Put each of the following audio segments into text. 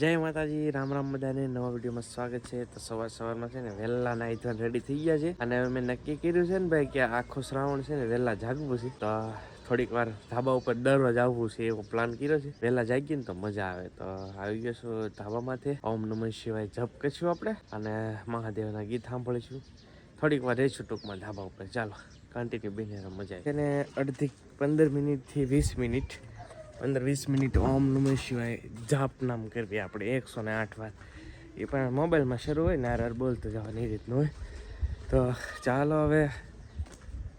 જય માતાજી, રામ રામ બધાને. નવા વિડીયોમાં સ્વાગત છે. તો સવારમાં છે ને વહેલા નાઈ ધોઈને રેડી થઈ ગયા છે અને અમે નક્કી કર્યું છે ને ભાઈ કે આખો શ્રાવણ છે ને વહેલા જાગવું છે. તો થોડીક વાર ધાબા ઉપર દરરોજ આવવું છે એવો પ્લાન કર્યો છે. વહેલા જાગીએ ને તો મજા આવે. તો આવી ગયો છું ધાબામાંથી. ઓમ નમઃ શિવાય જપ કરીશું આપણે અને મહાદેવના ગીત સાંભળીશું. થોડીક વાર રહીશું ટૂંકમાં ધાબા ઉપર. ચાલો કન્ટિન્યુ બની મજા આવે. એને અડધી 15 મિનિટથી 20 મિનિટ 15-20 મિનિટ ઓમ નમઃ શિવાય જાપ નામ કરવી આપણે 108 વાર. એ પણ મોબાઈલમાં શરૂ હોય ને આર બોલતું જવાની એ રીતનું હોય. તો ચાલો હવે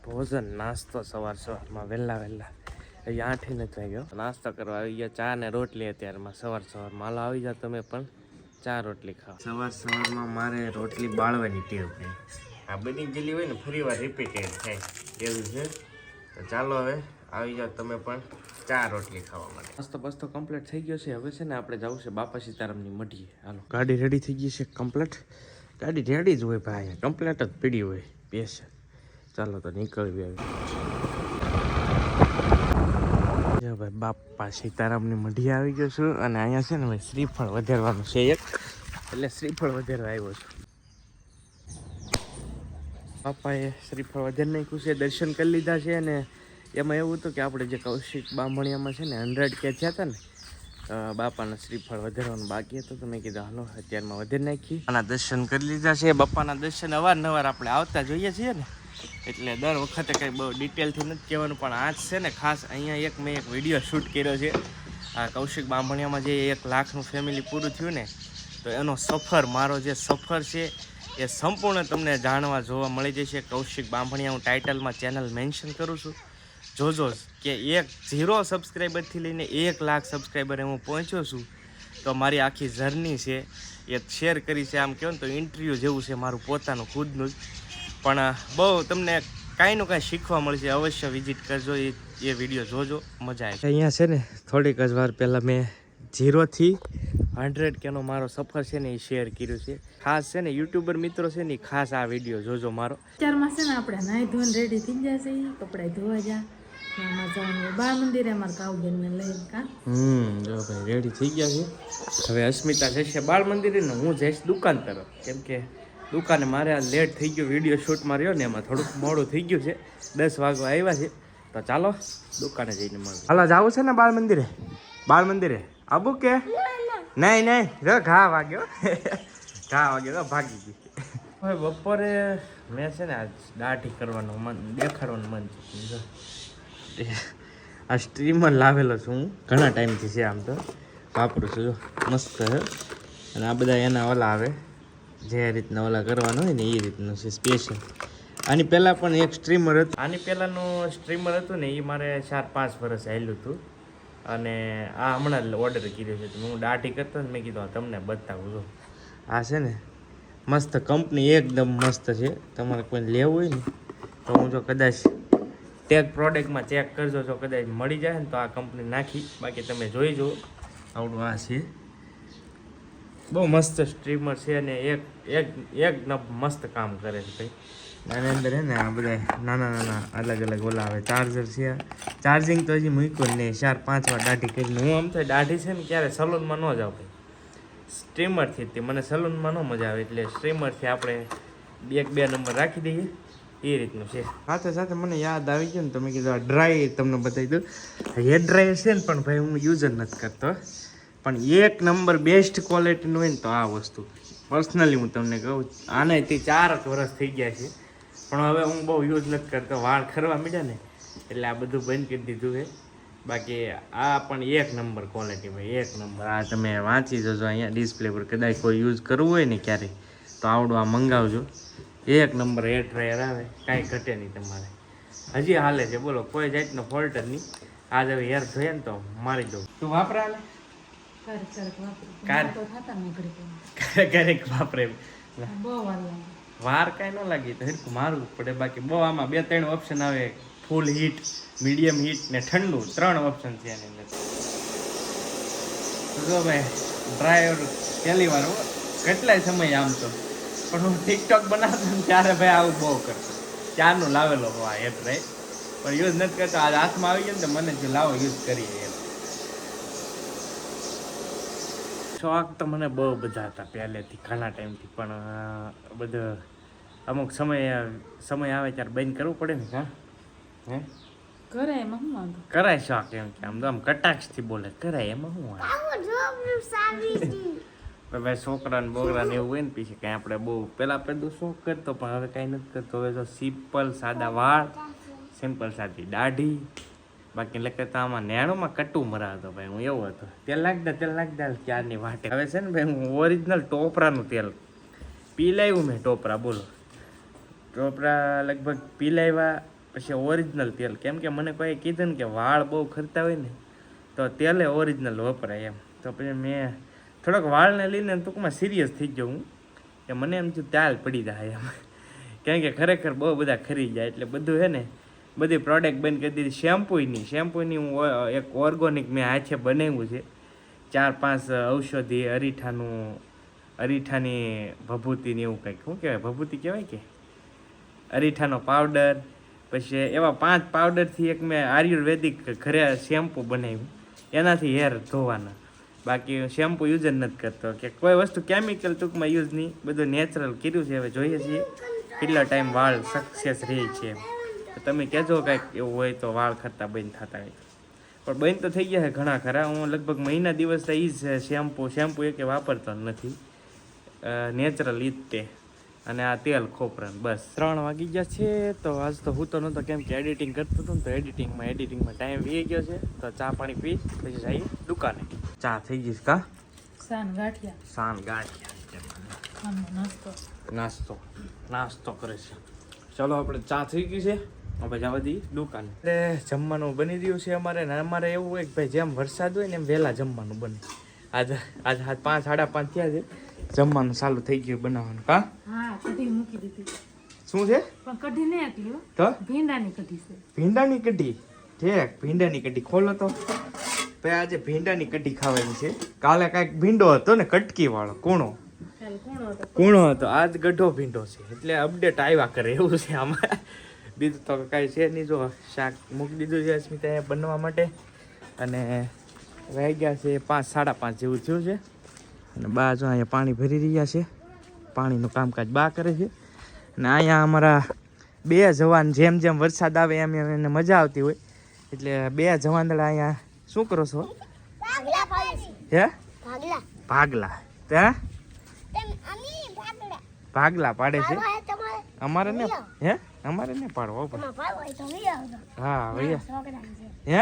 ભોજન નાસ્તો સવારમાં વહેલા અહીંયા 8 નથી વાગ્યો. નાસ્તો કરવા આવી ગયા. ચા ને રોટલી અત્યારમાં સવારમાં હાલો આવી જાઓ તમે પણ ચા રોટલી ખાઓ. સવારમાં મારે રોટલી બાળવાની ટેવ છે. આ બની ગયેલી હોય ને ફરી વાર રિપીટેડ થાય એવું છે. તો ચાલો હવે આવી જાઓ તમે પણ ચા રોટલી ખાવા માટે. બસ્તો કમ્પ્લીટ થઈ ગયો છે. હવે છે ને આપણે જવું છે બાપા સીતારામની મઢીએ. હાલો ગાડી રેડી થઈ ગઈ છે કમ્પ્લીટ. ગાડી રેડી જ હોય ભાઈ, કમ્પ્લીટ જ પીડી હોય બેસ. ચાલો તો નીકળવી આવી ભાઈ. બાપા સીતારામની મઢીએ આવી ગયો છું અને અહીંયા છે ને ભાઈ શ્રીફળ વધારવાનું છે એક, એટલે શ્રીફળ વધારવા આવ્યો છું. બાપાએ શ્રીફળ વધારી નાખ્યું છે. દર્શન કરી લીધા છે અને એમાં એવું હતું કે આપણે જે કૌશિક બામણિયામાં છે ને 100 કે થયા હતા ને, બાપાના શ્રીફળ વધારવાનું બાકી હતું. તો મેં કીધું હાલો અત્યારમાં વધારી નાખી અને દર્શન કરી લીધા છે. બાપાના દર્શન અવારનવાર આપણે આવતા જોઈએ છીએ ને, એટલે દર વખતે કંઈ બહુ ડિટેલથી નથી કહેવાનું. પણ આજ છે ને ખાસ અહીંયા મેં એક વિડીયો શૂટ કર્યો છે. આ કૌશિક બામણિયામાં જે 1 લાખનું ફેમિલી પૂરું થયું ને, તો એનો સફર, મારો જે સફર છે એ સંપૂર્ણ તમને જાણવા જોવા મળી જશે. કૌશિક બામણિયા હું ટાઇટલમાં ચેનલ મેન્શન કરું છું. જોજો કે 0 સબસ્ક્રાઈબરથી લઈને 1 લાખ સબસ્ક્રાઈબરે હું પહોંચ્યો છું. તો મારી આખી જર્ની છે એ શેર કરી છે. આમ કહો ને તો ઇન્ટરવ્યૂ જેવું છે મારું પોતાનું ખુદનું જ. પણ બહુ તમને કાંઈનું કાંઈ શીખવા મળશે. અવશ્ય વિઝિટ કરજો, એ વિડીયો જોજો, મજા આવે. અહીંયા છે ને થોડીક જ વાર પહેલાં મેં 0થી 100 કેનો મારો સફર છે ને એ શેર કર્યું છે. ખાસ છે ને યુટ્યુબર મિત્રો છે ને ખાસ આ વિડીયો જોજો મારો. અત્યારમાં છે ને આપણે નાહી ધોઈને રેડી થઈ ગયા છે. કપડાં ધોવા જા એમાં જવાનું બાળ મંદિરે અમારે કાવબેનને લઈને કા. જો ભાઈ રેડી થઈ ગયા છે. હવે અસ્મિતા જશે બાળ મંદિરે ને હું જઈશ દુકાન તરફ, કેમ કે દુકાને મારે આ લેટ થઈ ગયો. વિડીયો શૂટમાં રહ્યો ને એમાં થોડુંક મોડું થઈ ગયું છે. 10 વાગવા આવ્યા છે. તો ચાલો દુકાને જઈને મળીએ. હાલો જવું છે ને બાળ મંદિરે આબુ કે નહીં ઘા વાગ્યો ભાગી ગઈ. હવે બપોરે મેં છે ને આજ દાઢી કરવાનું મન, દેખાડવાનું મન છે. આ સ્ટ્રીમર લાવેલો છું હું ઘણા ટાઈમથી છે. આમ તો વાપરું છું, મસ્ત છે. અને આ બધા એના ઓલા આવે જે રીતના ઓલા કરવાનું હોય ને એ રીતનું છે સ્પેશિયલ. આની પહેલાં પણ એક સ્ટ્રીમર હતું. આની પહેલાંનું સ્ટ્રીમર હતું ને એ મારે 4-5 વર્ષ હાલ્યું હતું. અને આ હમણાં જ ઓર્ડર કર્યો છે. હું દાઢી કરતો ને મેં કીધું તમને બતાવું છું. આ છે ને મસ્ત કંપની, એકદમ મસ્ત છે. તમારે કોઈ લેવું હોય ને તો હું જો કદાચ ટેગ પ્રોડક્ટમાં ચેક કરજો, જો કદાચ મળી જાય ને તો આ કંપની નાખી. બાકી તમે જોઈ જુઓ આવડું આ છે. બહુ મસ્ત સ્ટ્રીમર છે અને એક મસ્ત કામ કરે છે ભાઈ. આની અંદર છે ને આ બધા નાના અલગ ઓલા આવે ચાર્જર છે. ચાર્જિંગ તો હજી મૂક્યું નહીં. 4-5 વાર દાઢી કરીને હું આમ થાય દાઢી છે ને ક્યારે સલૂનમાં ન જાઉં ભાઈ, સ્ટ્રીમરથી જ. મને સલૂનમાં ન મજા આવે એટલે સ્ટ્રીમરથી આપણે 1-2 નંબર રાખી દઈએ એ રીતનું છે. સાથે મને યાદ આવી ગયું ને તો મેં કીધું આ ડ્રાય તમને બતાવી દઉં. હેર ડ્રાયર છે ને પણ ભાઈ હું યુઝ જ નથી કરતો. પણ 1 નંબર બેસ્ટ ક્વોલિટીનું હોય ને તો આ વસ્તુ પર્સનલી હું તમને કહું. આનાથી 4 વર્ષ થઈ ગયા છે પણ હવે હું બહુ યુઝ નથી કરતો. વાળ ખરવા માંડ્યા ને એટલે આ બધું બંધ કરી દીધું છે. બાકી આ પણ 1 નંબર ક્વોલિટી ભાઈ, 1 નંબર. આ તમે વાંચી જજો અહીંયા ડિસ્પ્લે પર. કદાચ કોઈ યુઝ કરવું હોય ને ક્યારે તો આવડું આ મંગાવજો. 1 નંબર હેર ડ્રાયર આવે, કાંઈ ઘટે નહીં તમારે. હજી હાલે છે બોલો, કોઈ જાતનો ફોલ્ટ જ નહીં. આજ હવે હેર જોઈએ ને તો મારી દઉં. તું વાપરા હાલે ક્યારેક વાપરે. વાર કાંઈ ન લાગી તો હેરખું મારવું પડે. બાકી બહુ આમાં 2-3 ઓપ્શન આવે. ફૂલ હીટ, મીડિયમ હીટ ને ઠંડુ, 3 ઓપ્શન છે એની અંદર. જો ભાઈ ડ્રાયર પહેલી વાર કેટલાય સમય આમ તો, પણ હું ટિકટોક બનાવતો ને ત્યારે ભાઈ આવું બહુ કરતો. ત્યારનું લાવેલો આ હેર ડ્રાયર, પણ યુઝ નથી કરતો. આજ હાથમાં આવી ગયો ને તો મને જો લાવો યુઝ કરીએ એમ. શોખ તો મને બહુ બધા હતા પહેલેથી ઘણા ટાઈમથી, પણ બધું અમુક સમય આવે ત્યારે બંધ કરવું પડે ને. હા હે કરે એમાં શું વાંધો? કરાય શોખ એમ કે આમ તો આમ કટાક્ષથી બોલે કરાય એમાં શું આવે. ભાઈ છોકરાને બોકરાને એવું હોય ને પછી કાંઈ આપણે બહુ પહેલાં પેલું શોખ કરતો, પણ હવે કાંઈ નથી કરતો. હવે તો સિમ્પલ સાદા વાળ, સિમ્પલ સાદી દાઢી, બાકી લખતા આમાં નેણુમાં કટું મરાવતો ભાઈ હું એવો હતો. તેલ નાખતા ક્યારની વાટે. હવે છે ને ભાઈ હું ઓરિજિનલ ટોપરાનું તેલ પીલાવ્યું મેં. ટોપરા બોલો, ટોપરા લગભગ પીલાવ્યા પછી ઓરિજિનલ તેલ. કેમ કે મને કોઈ કીધું ને કે વાળ બહુ ખરતા હોય ને તો તેલે ઓરિજિનલ વપરાય એમ. તો પછી મેં થોડોક વાળને લઈને ટૂંકમાં સિરિયસ થઈ ગયો હું કે મને એમ થયું ત્યાલ પડી જાય એમ. કેમ કે ખરેખર બહુ બધા ખરી જાય એટલે બધું છે ને બધી પ્રોડક્ટ બંધ કરી દીધી. શેમ્પૂની હું એક ઓર્ગોનિક મેં હાથે બનાવ્યું છે. 4-5 ઔષધિ, અરીઠાની ભભૂતિની એવું કંઈક શું કહેવાય, ભભૂતિ કહેવાય કે અરીઠાનો પાવડર, પછી એવા 5 પાવડરથી એક મેં આયુર્વેદિક ઘરે શેમ્પૂ બનાવ્યું. એનાથી હેર ધોવાના. બાકી શેમ્પૂ યુઝ જ નથી કરતો કે કોઈ વસ્તુ કેમિકલ ટૂંકમાં યુઝ નહીં, બધું નેચરલ કર્યું છે. હવે જોઈએ છીએ કેટલો ટાઈમ વાળ સક્સેસ રહે છે. તમે કહેજો કાંઈક એવું હોય તો વાળ ખરતા બંધ થતા હોય. પણ બંધ તો થઈ ગયા છે ઘણા ખરા. હું લગભગ મહિના દિવસ તો એ જ શેમ્પૂ એ કે વાપરતો નથી, નેચરલ ઈ જ તે. અને આ તેલ ખોપરાનું બસ. 3 વાગી ગયા છે. તો આજ તો હું તો નહોતો કેમ કે એડિટિંગ કરતો હતો ને, તો એડિટિંગમાં ટાઈમ વી ગયો છે. તો ચા પાણી પી પછી જઈએ દુકાને. ચા થઈ ગઈ કા? સાન ગાંઠિયા નાસ્તો કરે છે. ચલો આપણે ચા થઈ ગઈ છે, હવે જવા દઈએ દુકાને. એટલે જમવાનું બની રહ્યું છે અમારે. ને અમારે એવું હોય કે ભાઈ જેમ વરસાદ હોય ને એમ વહેલા જમવાનું બને. આજે 5-5:30 થયા છે, જમવાનું ચાલુ થઈ ગયું બનાવવાનું. કા હા, કઢી મૂકી દીધી. શું છે? પણ કઢી નહીં આટલી હો, તો ભીંડાની કઢી છે. ભીંડાની કઢી. ઠીક, ભીંડાની કઢી ખોલો તો. ભાઈ આજે ભીંડાની કઢી ખાવાની છે. કાલે કાંઈક ભીંડો હતો ને કટકી વાળો કૂણો હતો, આજ ગઢો ભીંડો છે. એટલે અપડેટ આવ્યા કરે એવું છે આમાં. બીજું તો કાંઈ છે નહીં. જો શાક મૂકી દીધું છે અસ્મિતાએ બનવા માટે. અને વાગ્યા છે 5-5:30 જેવું થયું છે. અને બા જો અહીંયા પાણી ભરી રહ્યા છે. પાણીનું કામકાજ બા કરે છે. અને અહીંયા અમારા 2 જવાન જેમ જેમ વરસાદ આવે એમ એમ એને મજા આવતી હોય એટલે 2 જવાનદળા અહીંયા શું કરો છો? હે ભાગલા ત્યાં ભાગલા પાડે છે. અમારે ને પાડવો પડે. હા ભૈયા હે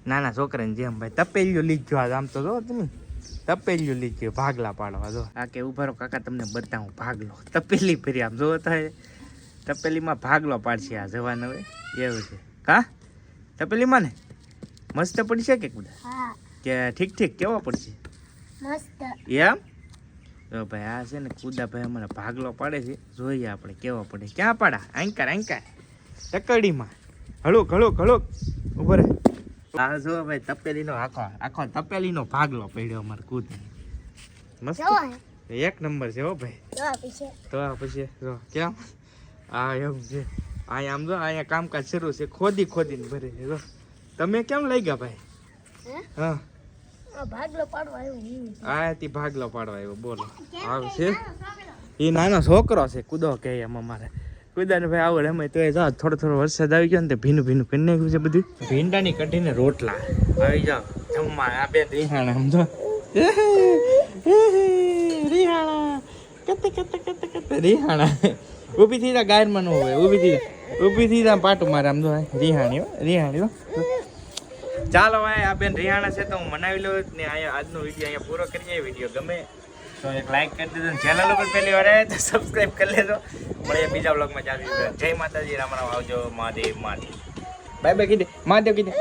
નાના છોકરાને જેમ ભાઈ તપેલિયો લીધો. આમ તો જો તમે તપેલિયું લીધું ભાગલા પાડવા. જો આ કે ઉભા રહો કાકા તમને બતાવું ભાગલો. તપેલી ફરી આમ જો થાય તપેલીમાં ભાગલો પાડશે આ જવાન. હવે એવું છે કા તપેલીમાં ને મસ્ત પડશે કે બધા કે ઠીક કેવો પડશે? એમ તો ભાઈ આ છે ને કુદા ભાઈ અમારે ભાગલો પાડે છે. જોઈએ આપણે કેવો પડે. ક્યાં પાડા? આંકાર ટકડીમાં હળુક ઉભો રહે. આ જો ભાઈ તપેલીનો આખો તપેલીનો ભાગલો પડ્યો અમારે કૂદ. મસ્ત 1 નંબર છે હો ભાઈ. તો પછી જો કેમ આ એમ છે. અહીંયા આમ જો અહીંયા કામકાજ શરૂ છે. ખોદીને ભરે છે. જો તમે કેમ લઈ ગયા ભાઈ? હા ભાગલો પાડવા આવ્યો. બોલો આવશે. એ નાનો છોકરો છે કૂદો કે એમ અમારે કુદાને ભાઈ આવડે અમે તો જાઓ. થોડો વરસાદ આવી ગયો ને તે ભીનું કરી નાખ્યું છે બધું. ભીંડાની કઢીને રોટલા આવી જાઓ જમવા. આ બે રિહાણા સમજો રિહાણા કતે રિહાણા ઊભી થઈ જા. ગાયરમાં ન હોય ઊભી થઈ જા પાટું મારે આમ જો રિહાણી. ચાલો ભાઈ આ બેન રિહાણા છે તો હું મનાવી લઉં ને. અહીંયા આજનો વિડીયો અહીંયા પૂરો કરીએ. વિડીયો ગમે તો એક લાઈક કરી દેજો. ચેનલ ઉપર પહેલી વાર આવે તો સબસ્ક્રાઈબ કરી લેજો. મળીએ બીજા વ્લોગમાં. ચાલુ જય માતાજી, રામ રામ, આવજો. મહાદેવ બાય બાય કીધે. મહાદેવ કીધે.